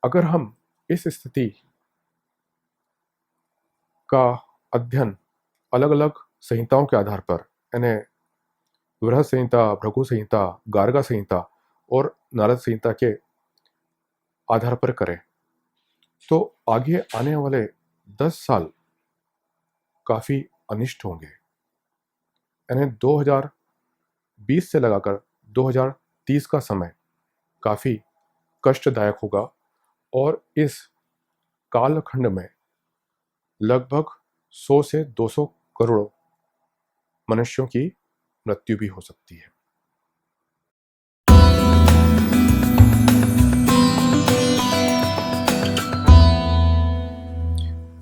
अगर हम इस स्थिति का अध्ययन अलग अलग संहिताओं के आधार पर, यानी बृहद संहिता, भृगु संहिता, गार्गा संहिता और नारद संहिता के आधार पर करें, तो आगे आने वाले 10 साल काफी अनिष्ट होंगे। यानी 2020 से लगाकर 2030 का समय काफी कष्टदायक होगा और इस कालखंड में लगभग 100 से 200 करोड़ मनुष्यों की मृत्यु भी हो सकती है।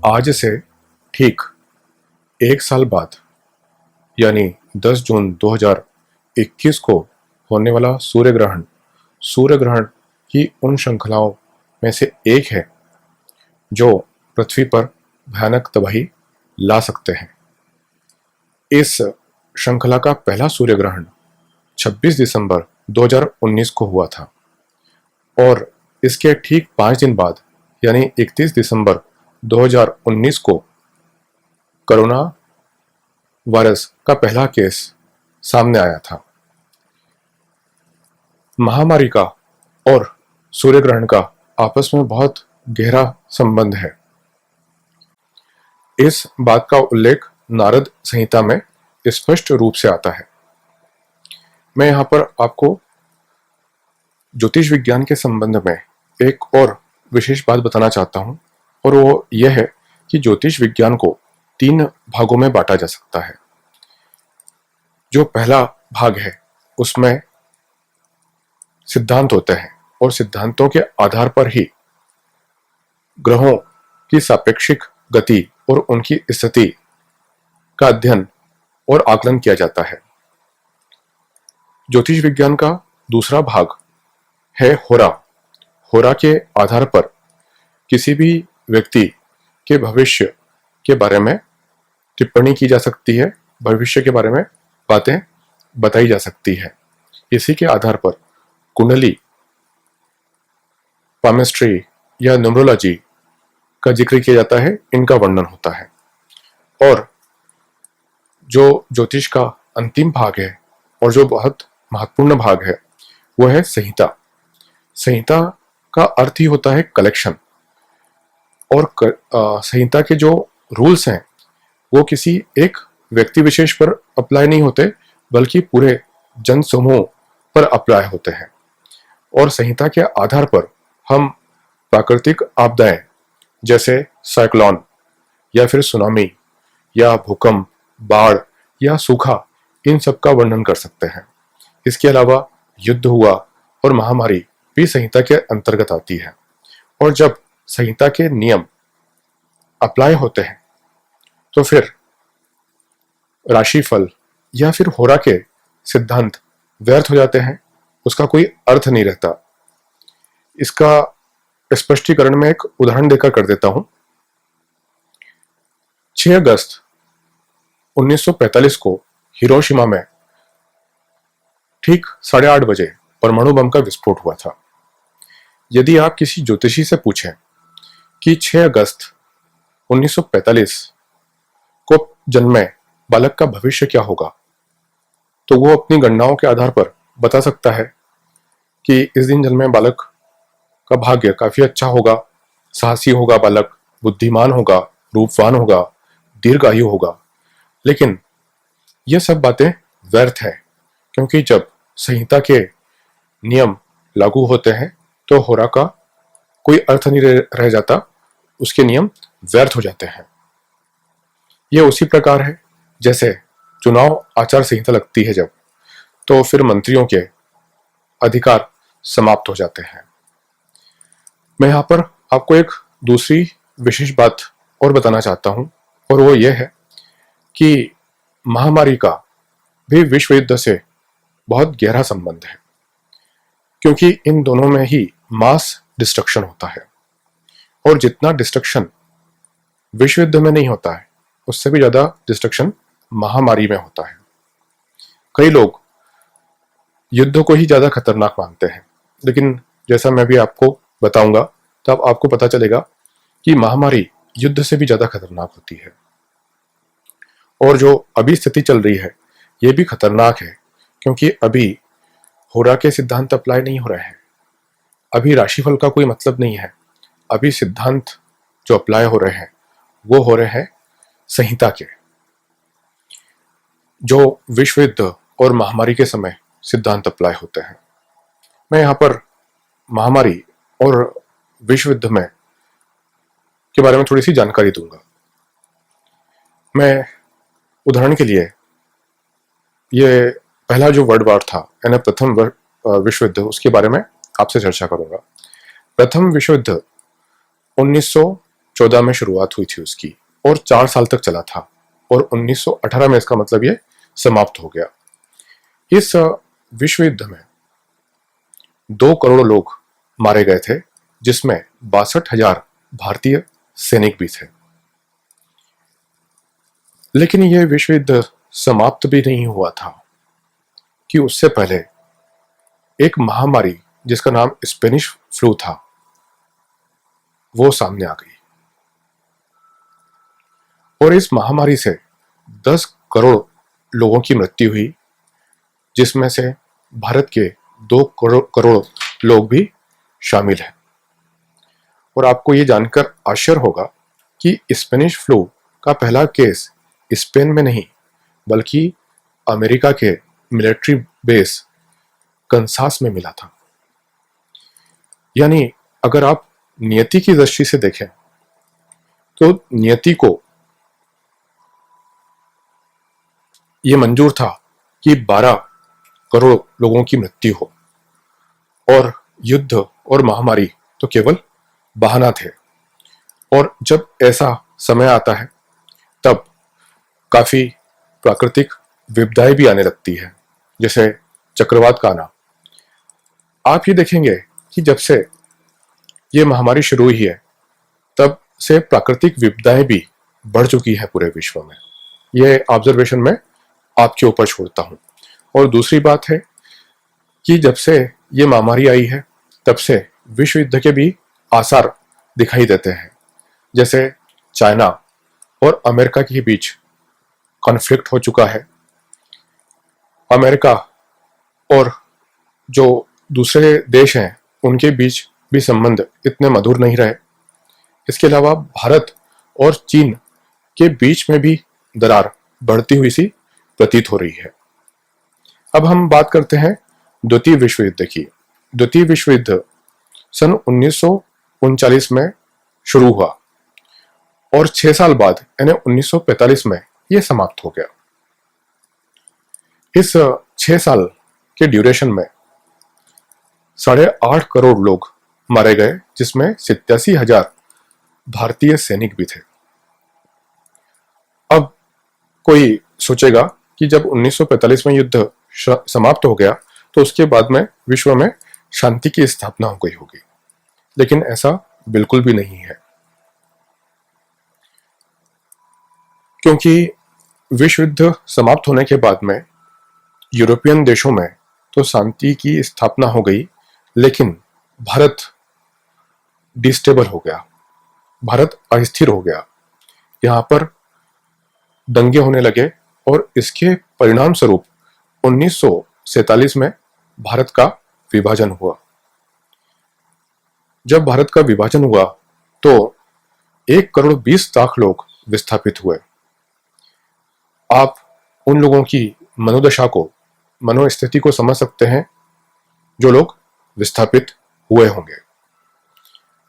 आज से ठीक 1 साल बाद यानी 10 जून 2021 को होने वाला सूर्य ग्रहण की उन श्रृंखलाओं में से एक है जो पृथ्वी पर भयानक तबाही ला सकते हैं। इस श्रृंखला का पहला सूर्य ग्रहण 26 दिसंबर 2019 को हुआ था और इसके ठीक 5 दिन बाद यानी 31 दिसंबर 2019 को कोरोना वायरस का पहला केस सामने आया था। महामारी का और सूर्य ग्रहण का आपस में बहुत गहरा संबंध है। इस बात का उल्लेख नारद संहिता में स्पष्ट रूप से आता है। मैं यहाँ पर आपको ज्योतिष विज्ञान के संबंध में एक और विशेष बात बताना चाहता हूँ और वो यह है कि ज्योतिष विज्ञान को 3 भागों में बांटा जा सकता है। जो पहला भाग है उसमें सिद्धांत होते हैं और सिद्धांतों के आधार पर ही ग्रहों की सापेक्षिक गति और उनकी स्थिति का अध्ययन और आकलन किया जाता है। ज्योतिष विज्ञान का दूसरा भाग है होरा। होरा के आधार पर किसी भी व्यक्ति के भविष्य के बारे में टिप्पणी की जा सकती है, भविष्य के बारे में बातें बताई जा सकती है। इसी के आधार पर कुंडली, पामिस्ट्री या न्यूमरोलॉजी का जिक्र किया जाता है, इनका वर्णन होता है। और जो ज्योतिष का अंतिम भाग है और जो बहुत महत्वपूर्ण भाग है वो है संहिता। संहिता का अर्थ ही होता है कलेक्शन और संहिता के जो रूल्स हैं वो किसी एक व्यक्ति विशेष पर अप्लाई नहीं होते बल्कि पूरे जन समूह पर अप्लाई होते हैं। और संहिता के आधार पर हम प्राकृतिक आपदाएं जैसे साइक्लोन या फिर सुनामी या भूकंप, बाढ़ या सूखा, इन सब का वर्णन कर सकते हैं। इसके अलावा युद्ध हुआ और महामारी भी संहिता के अंतर्गत आती है। और जब संहिता के नियम अप्लाई होते हैं तो फिर राशिफल या फिर होरा के सिद्धांत व्यर्थ हो जाते हैं, उसका कोई अर्थ नहीं रहता। इसका स्पष्टीकरण में एक उदाहरण देकर कर देता हूं। 6 अगस्त 1945 को हिरोशिमा में ठीक 8:30 बजे परमाणु बम का विस्फोट हुआ था। यदि आप किसी ज्योतिषी से पूछें कि 6 अगस्त 1945 को जन्मे बालक का भविष्य क्या होगा, तो वो अपनी गणनाओं के आधार पर बता सकता है कि इस दिन जन्मे बालक का भाग्य काफी अच्छा होगा, साहसी होगा बालक, बुद्धिमान होगा, रूपवान होगा, दीर्घायु होगा। लेकिन ये सब बातें व्यर्थ है, क्योंकि जब संहिता के नियम लागू होते हैं तो होरा का कोई अर्थ नहीं रह जाता, उसके नियम व्यर्थ हो जाते हैं। ये उसी प्रकार है जैसे चुनाव आचार संहिता लगती है जब, तो फिर मंत्रियों के अधिकार समाप्त हो जाते हैं। मैं यहाँ पर आपको एक दूसरी विशेष बात और बताना चाहता हूँ और वो ये है कि महामारी का भी विश्व युद्ध से बहुत गहरा संबंध है, क्योंकि इन दोनों में ही मास डिस्ट्रक्शन होता है। और जितना डिस्ट्रक्शन विश्व युद्ध में नहीं होता है उससे भी ज्यादा डिस्ट्रक्शन महामारी में होता है। कई लोग युद्ध को ही ज्यादा खतरनाक मानते हैं, लेकिन जैसा मैं भी आपको बताऊंगा तब आपको पता चलेगा कि महामारी युद्ध से भी ज्यादा खतरनाक होती है। और जो अभी स्थिति चल रही है ये भी खतरनाक है, क्योंकि अभी होरा के सिद्धांत अप्लाई नहीं हो रहे हैं। अभी राशिफल का कोई मतलब नहीं है। अभी सिद्धांत जो अप्लाई हो रहे हैं वो हो रहे हैं संहिता के, जो विश्व युद्ध और महामारी के समय सिद्धांत अप्लाई होते हैं। मैं यहाँ पर महामारी और विश्व युद्ध में के बारे में थोड़ी सी जानकारी दूंगा। मैं उदाहरण के लिए ये पहला जो वर्ल्ड वॉर था यानी प्रथम विश्व युद्ध, उसके बारे में आपसे चर्चा करूंगा। प्रथम विश्व युद्ध 1914 में शुरुआत हुई थी उसकी, और 4 साल तक चला था, और 1918 में इसका मतलब ये समाप्त हो गया। इस विश्व युद्ध में 2 करोड़ लोग मारे गए थे, जिसमें 62,000 भारतीय सैनिक भी थे। लेकिन यह विश्व युद्ध समाप्त भी नहीं हुआ था कि उससे पहले एक महामारी जिसका नाम स्पेनिश फ्लू था वो सामने आ गई, और इस महामारी से 10 करोड़ लोगों की मृत्यु हुई, जिसमें से भारत के 2 करोड़ लोग भी शामिल हैं। और आपको ये जानकर आश्चर्य होगा कि स्पेनिश फ्लू का पहला केस स्पेन में नहीं बल्कि अमेरिका के मिलिट्री बेस कंसास में मिला था। यानी अगर आप नियति की दृष्टि से देखें तो नियति को यह मंजूर था कि 12 करोड़ लोगों की मृत्यु हो, और युद्ध और महामारी तो केवल बहाना थे। और जब ऐसा समय आता है तब काफी प्राकृतिक विपदाएं भी आने लगती है, जैसे चक्रवात का आना। आप ये देखेंगे कि जब से ये महामारी शुरू हुई है तब से प्राकृतिक विपदाएं भी बढ़ चुकी है पूरे विश्व में। ये ऑब्जर्वेशन मैं आपके ऊपर छोड़ता हूं। और दूसरी बात है कि जब से ये महामारी आई है तब से विश्व युद्ध के भी आसार दिखाई देते हैं, जैसे चाइना और अमेरिका के बीच कॉन्फ्लिक्ट हो चुका है। अमेरिका और जो दूसरे देश हैं उनके बीच भी संबंध इतने मधुर नहीं रहे। इसके अलावा भारत और चीन के बीच में भी दरार बढ़ती हुई सी प्रतीत हो रही है। अब हम बात करते हैं द्वितीय विश्व युद्ध की। द्वितीय विश्व युद्ध सन 1939 में शुरू हुआ, और 6 साल बाद यानी 1945 में यह समाप्त हो गया। इस 6 साल के ड्यूरेशन में 8.5 करोड़ लोग मारे गए, जिसमें 87,000 भारतीय सैनिक भी थे। अब कोई सोचेगा कि जब 1945 में युद्ध समाप्त हो गया तो उसके बाद में विश्व में शांति की स्थापना हो गई होगी, लेकिन ऐसा बिल्कुल भी नहीं है। क्योंकि विश्व युद्ध समाप्त होने के बाद में यूरोपियन देशों में तो शांति की स्थापना हो गई, लेकिन भारत डिस्टेबल हो गया, भारत अस्थिर हो गया। यहाँ पर दंगे होने लगे, और इसके परिणाम स्वरूप 1947 में भारत का विभाजन हुआ। जब भारत का विभाजन हुआ तो 1 करोड़ 20 लाख लोग विस्थापित हुए। आप उन लोगों की मनोदशा को, मनोस्थिति को समझ सकते हैं जो लोग विस्थापित हुए होंगे।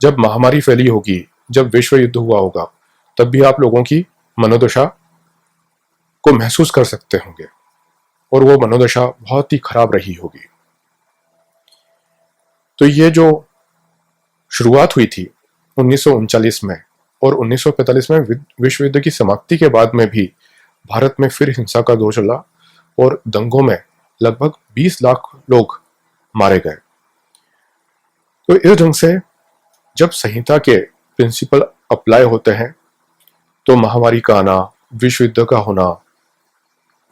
जब महामारी फैली होगी, जब विश्व युद्ध हुआ होगा, तब भी आप लोगों की मनोदशा को महसूस कर सकते होंगे, और वो मनोदशा बहुत ही खराब रही होगी। तो ये जो शुरुआत हुई थी 1939 में और 1945 में विश्व युद्ध की समाप्ति के बाद में भी भारत में फिर हिंसा का दौर चला, और दंगों में लगभग 20 लाख लोग मारे गए। तो इस ढंग से जब संहिता के प्रिंसिपल अप्लाई होते हैं तो महामारी का आना, विश्व युद्ध का होना,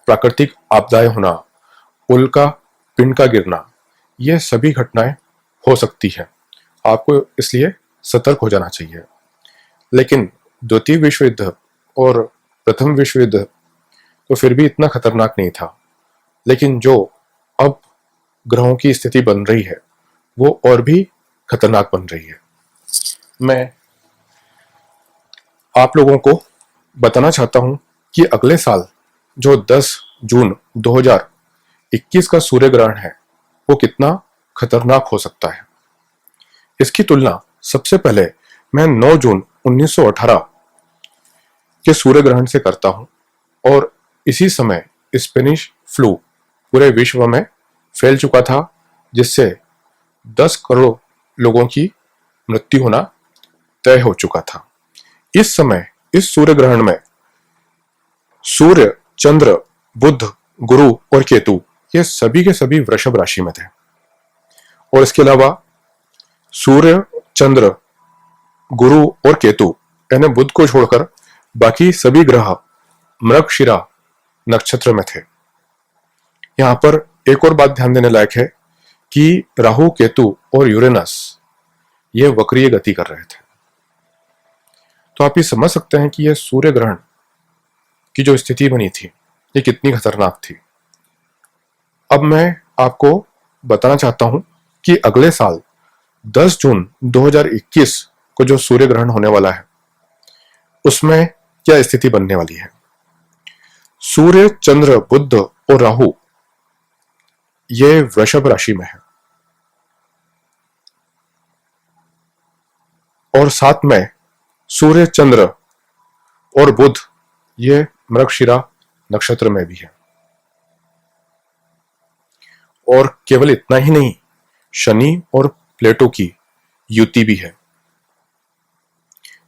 प्राकृतिक आपदाएं होना, उल्का पिंड का गिरना, यह सभी घटनाएं हो सकती हैं। आपको इसलिए सतर्क हो जाना चाहिए। लेकिन द्वितीय विश्व युद्ध और प्रथम विश्व युद्ध तो फिर भी इतना खतरनाक नहीं था, लेकिन जो अब ग्रहों की स्थिति बन रही है वो और भी खतरनाक बन रही है। मैं आप लोगों को बताना चाहता हूं कि अगले साल जो 10 जून 2021 का सूर्य ग्रहण है वो कितना खतरनाक हो सकता है। इसकी तुलना सबसे पहले मैं 9 जून 1918 के सूर्य ग्रहण से करता हूं, और इसी समय स्पेनिश फ्लू पूरे विश्व में फैल चुका था, जिससे 10 करोड़ लोगों की मृत्यु होना तय हो चुका था। इस समय इस सूर्य ग्रहण में सूर्य, चंद्र, बुध, गुरु और केतु ये सभी के सभी वृषभ राशि में थे, और इसके अलावा सूर्य, चंद्र, गुरु और केतु यानी बुध को छोड़कर बाकी सभी ग्रह मृगशिरा नक्षत्र में थे। यहां पर एक और बात ध्यान देने लायक है कि राहु, केतु और यूरेनस ये वक्रीय गति कर रहे थे। तो आप ये समझ सकते हैं कि यह सूर्य ग्रहण की जो स्थिति बनी थी ये कितनी खतरनाक थी। अब मैं आपको बताना चाहता हूं कि अगले साल 10 जून 2021 को जो सूर्य ग्रहण होने वाला है उसमें क्या स्थिति बनने वाली है। सूर्य, चंद्र, बुध और राहु ये वृषभ राशि में है, और साथ में सूर्य, चंद्र और बुध ये मृगशिरा नक्षत्र में भी है। और केवल इतना ही नहीं, शनि और प्लेटो की युति भी है।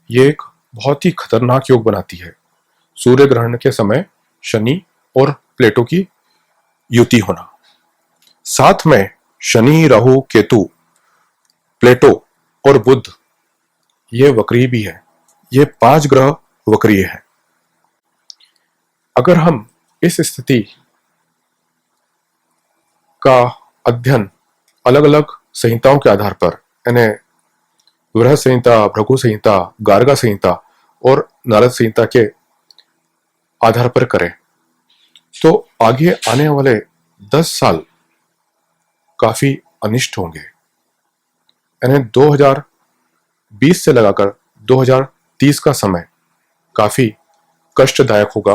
ये एक बहुत ही खतरनाक योग बनाती है सूर्य ग्रहण के समय शनि और प्लेटो की युति होना। साथ में शनि, राहु, केतु, प्लेटो और बुध ये वक्रीय भी है। ये 5 ग्रह वक्रीय है। अगर हम इस स्थिति का अध्ययन अलग अलग संहिताओं के आधार पर, यानी बृहद संहिता, भृगु संहिता, गार्गा संहिता और नारद संहिता के आधार पर करें तो आगे आने वाले 10 साल काफी अनिष्ट होंगे। यानी 2020 से लगाकर 2030 का समय काफी कष्टदायक होगा,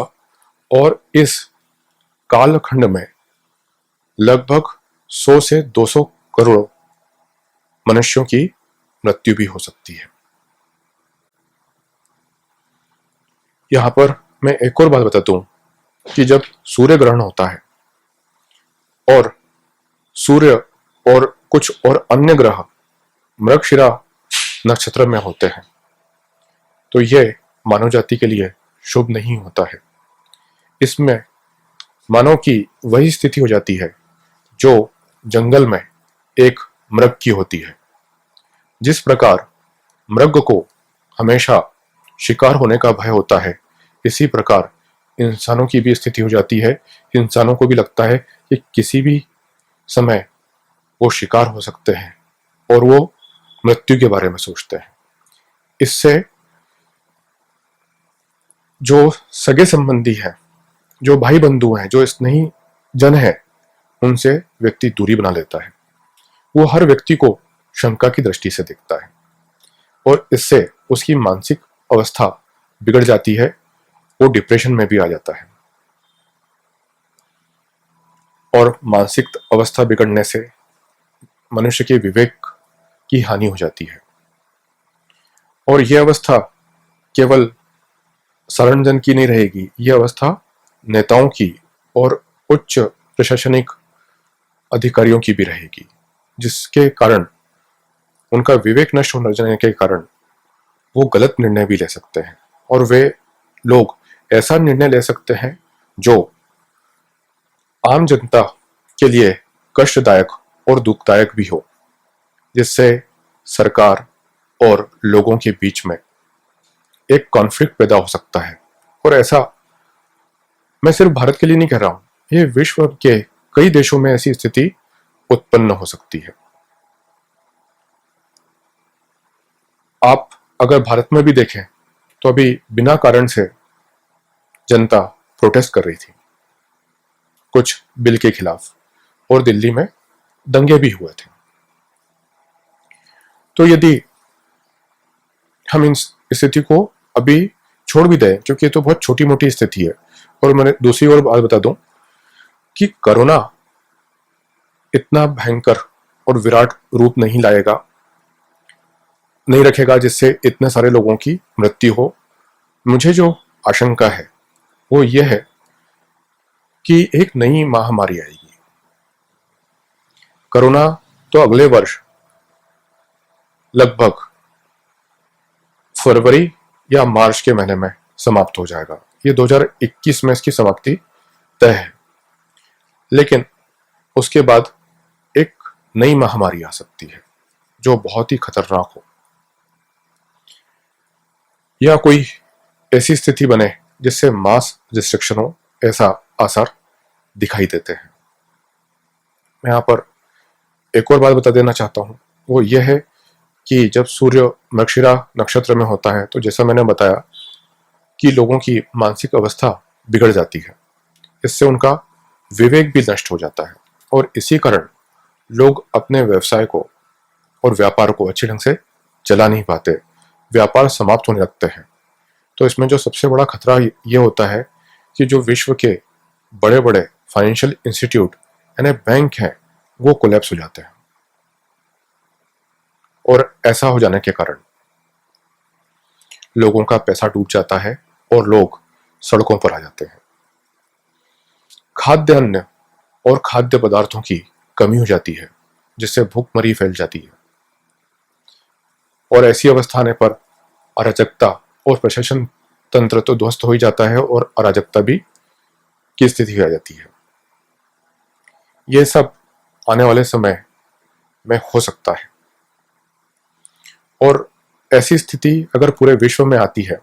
और इस कालखंड में लगभग 100 से 200 करोड़ मनुष्यों की मृत्यु भी हो सकती है। यहां पर मैं एक और बात बता दूं कि जब सूर्य ग्रहण होता है और सूर्य और कुछ और अन्य ग्रह मृगशिरा नक्षत्र में होते हैं तो यह मानव जाति के लिए शुभ नहीं होता है। इसमें मानव की वही स्थिति हो जाती है जो जंगल में एक मृग की होती है। जिस प्रकार मृग को हमेशा शिकार होने का भय होता है, इसी प्रकार इंसानों की भी स्थिति हो जाती है। इंसानों को भी लगता है कि किसी भी समय वो शिकार हो सकते हैं और वो मृत्यु के बारे में सोचते हैं। इससे जो सगे संबंधी हैं, जो भाई बंधु हैं, जो स्नेही जन है, उनसे व्यक्ति दूरी बना लेता है। वो हर व्यक्ति को शंका की दृष्टि से देखता है और इससे उसकी मानसिक अवस्था बिगड़ जाती है। वो डिप्रेशन में भी आ जाता है, और मानसिक अवस्था बिगड़ने से मनुष्य के विवेक की हानि हो जाती है। और यह अवस्था केवल साधारण जन की नहीं रहेगी, यह अवस्था नेताओं की और उच्च प्रशासनिक अधिकारियों की भी रहेगी, जिसके कारण उनका विवेक नष्ट होने जाने के कारण वो गलत निर्णय भी ले सकते हैं, और वे लोग ऐसा निर्णय ले सकते हैं जो आम जनता के लिए कष्टदायक और दुखदायक भी हो, जिससे सरकार और लोगों के बीच में एक कॉन्फ्लिक्ट पैदा हो सकता है। और ऐसा मैं सिर्फ भारत के लिए नहीं कह रहा हूं, ये विश्व के कई देशों में ऐसी स्थिति उत्पन्न हो सकती है। आप अगर भारत में भी देखें तो अभी बिना कारण से जनता प्रोटेस्ट कर रही थी कुछ बिल के खिलाफ, और दिल्ली में दंगे भी हुए थे। तो यदि हम इन स्थिति को अभी छोड़ भी दें, क्योंकि ये तो बहुत छोटी मोटी स्थिति है, और मैंने दूसरी ओर बात बता दूं कि कोरोना इतना भयंकर और विराट रूप नहीं लाएगा, नहीं रखेगा जिससे इतने सारे लोगों की मृत्यु हो। मुझे जो आशंका है वो ये है कि एक नई महामारी आएगी। कोरोना तो अगले वर्ष लगभग फरवरी या मार्च के महीने में समाप्त हो जाएगा। ये 2021 में इसकी समाप्ति तय है, लेकिन उसके बाद एक नई महामारी आ सकती है जो बहुत ही खतरनाक हो, या कोई ऐसी स्थिति बने जिससे मास रिस्ट्रिक्शन हो, ऐसा आसार दिखाई देते हैं। मैं यहाँ पर एक और बात बता देना चाहता हूँ, वो यह है कि जब सूर्य मृगशिरा नक्षत्र में होता है तो जैसा मैंने बताया कि लोगों की मानसिक अवस्था बिगड़ जाती है, इससे उनका विवेक भी नष्ट हो जाता है, और इसी कारण लोग अपने व्यवसाय को और व्यापार को अच्छे ढंग से चला नहीं पाते, व्यापार समाप्त होने लगते हैं। तो इसमें जो सबसे बड़ा खतरा ये होता है कि जो विश्व के बड़े बड़े फाइनेंशियल इंस्टीट्यूट यानी बैंक हैं वो कोलैप्स हो जाते हैं, और ऐसा हो जाने के कारण लोगों का पैसा डूब जाता है और लोग सड़कों पर आ जाते हैं। खाद्यान्न और खाद्य पदार्थों की कमी हो जाती है, जिससे भूखमरी फैल जाती है, और ऐसी अवस्था आने पर अराजकता और प्रशासन तंत्र तो ध्वस्त हो ही जाता है, और अराजकता भी की स्थिति आ जाती है। यह सब आने वाले समय में हो सकता है, और ऐसी स्थिति अगर पूरे विश्व में आती है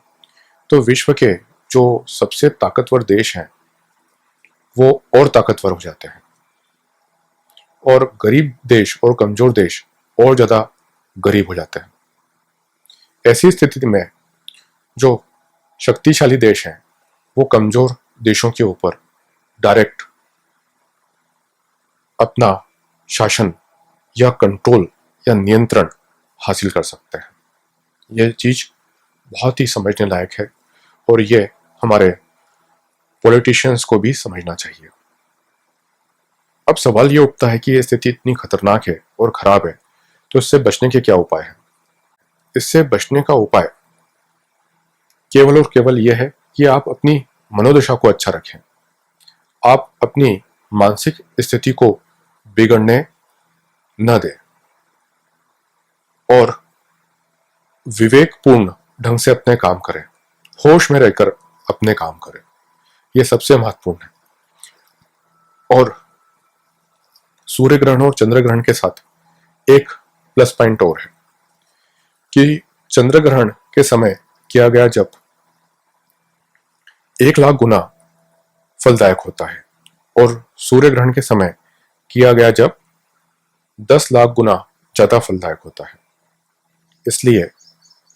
तो विश्व के जो सबसे ताकतवर देश हैं वो और ताकतवर हो जाते हैं, और गरीब देश और कमजोर देश और ज्यादा गरीब हो जाते हैं। ऐसी स्थिति में जो शक्तिशाली देश हैं वो कमजोर देशों के ऊपर डायरेक्ट अपना शासन या कंट्रोल या नियंत्रण हासिल कर सकते हैं। यह चीज बहुत ही समझने लायक है, और यह हमारे पॉलिटिशियंस को भी समझना चाहिए। अब सवाल ये उठता है कि यह स्थिति इतनी खतरनाक है और खराब है, तो इससे बचने के क्या उपाय हैं? इससे बचने का उपाय केवल और केवल यह है कि आप अपनी मनोदशा को अच्छा रखें, आप अपनी मानसिक स्थिति को बिगड़ने न दें, और विवेकपूर्ण ढंग से अपने काम करें, होश में रहकर अपने काम करें। यह सबसे महत्वपूर्ण है। और सूर्य ग्रहण और चंद्र ग्रहण के साथ एक प्लस पॉइंट और है कि चंद्र ग्रहण के समय किया गया जब 1,00,000 गुना फलदायक होता है, और सूर्य ग्रहण के समय किया गया जब 10,00,000 गुना ज्यादा फलदायक होता है। इसलिए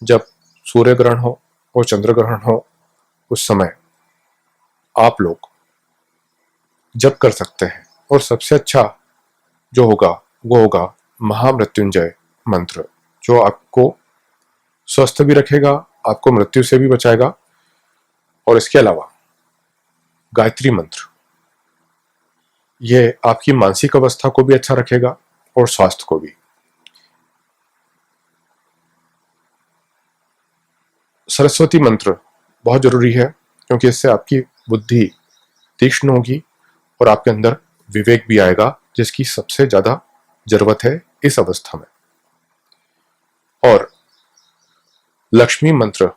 जब सूर्य ग्रहण हो और चंद्र ग्रहण हो उस समय आप लोग जप कर सकते हैं, और सबसे अच्छा जो होगा वो होगा महामृत्युंजय मंत्र, जो आपको स्वस्थ भी रखेगा, आपको मृत्यु से भी बचाएगा। और इसके अलावा गायत्री मंत्र, ये आपकी मानसिक अवस्था को भी अच्छा रखेगा और स्वास्थ्य को भी। सरस्वती मंत्र बहुत जरूरी है, क्योंकि इससे आपकी बुद्धि तीक्ष्ण होगी और आपके अंदर विवेक भी आएगा, जिसकी सबसे ज्यादा जरूरत है इस अवस्था में। और लक्ष्मी मंत्र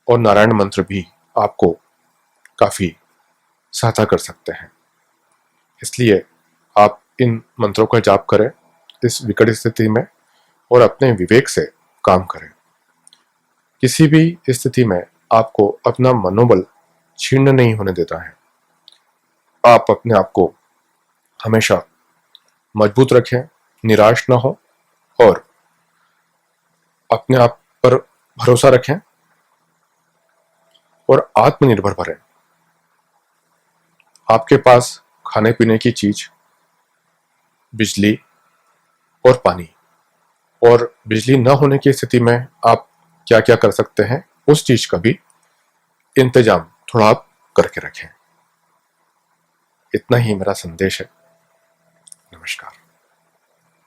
और नारायण मंत्र भी आपको काफी सहायता कर सकते हैं। इसलिए आप इन मंत्रों का जाप करें इस विकट स्थिति में, और अपने विवेक से काम करें। किसी भी स्थिति में आपको अपना मनोबल छीन नहीं होने देता है। आप अपने आप को हमेशा मजबूत रखें, निराश ना हो, और अपने आप भरोसा रखें और आत्मनिर्भर बनें। आपके पास खाने पीने की चीज, बिजली और पानी, और बिजली न होने की स्थिति में आप क्या क्या कर सकते हैं उस चीज का भी इंतजाम थोड़ा आप करके रखें। इतना ही मेरा संदेश है। नमस्कार।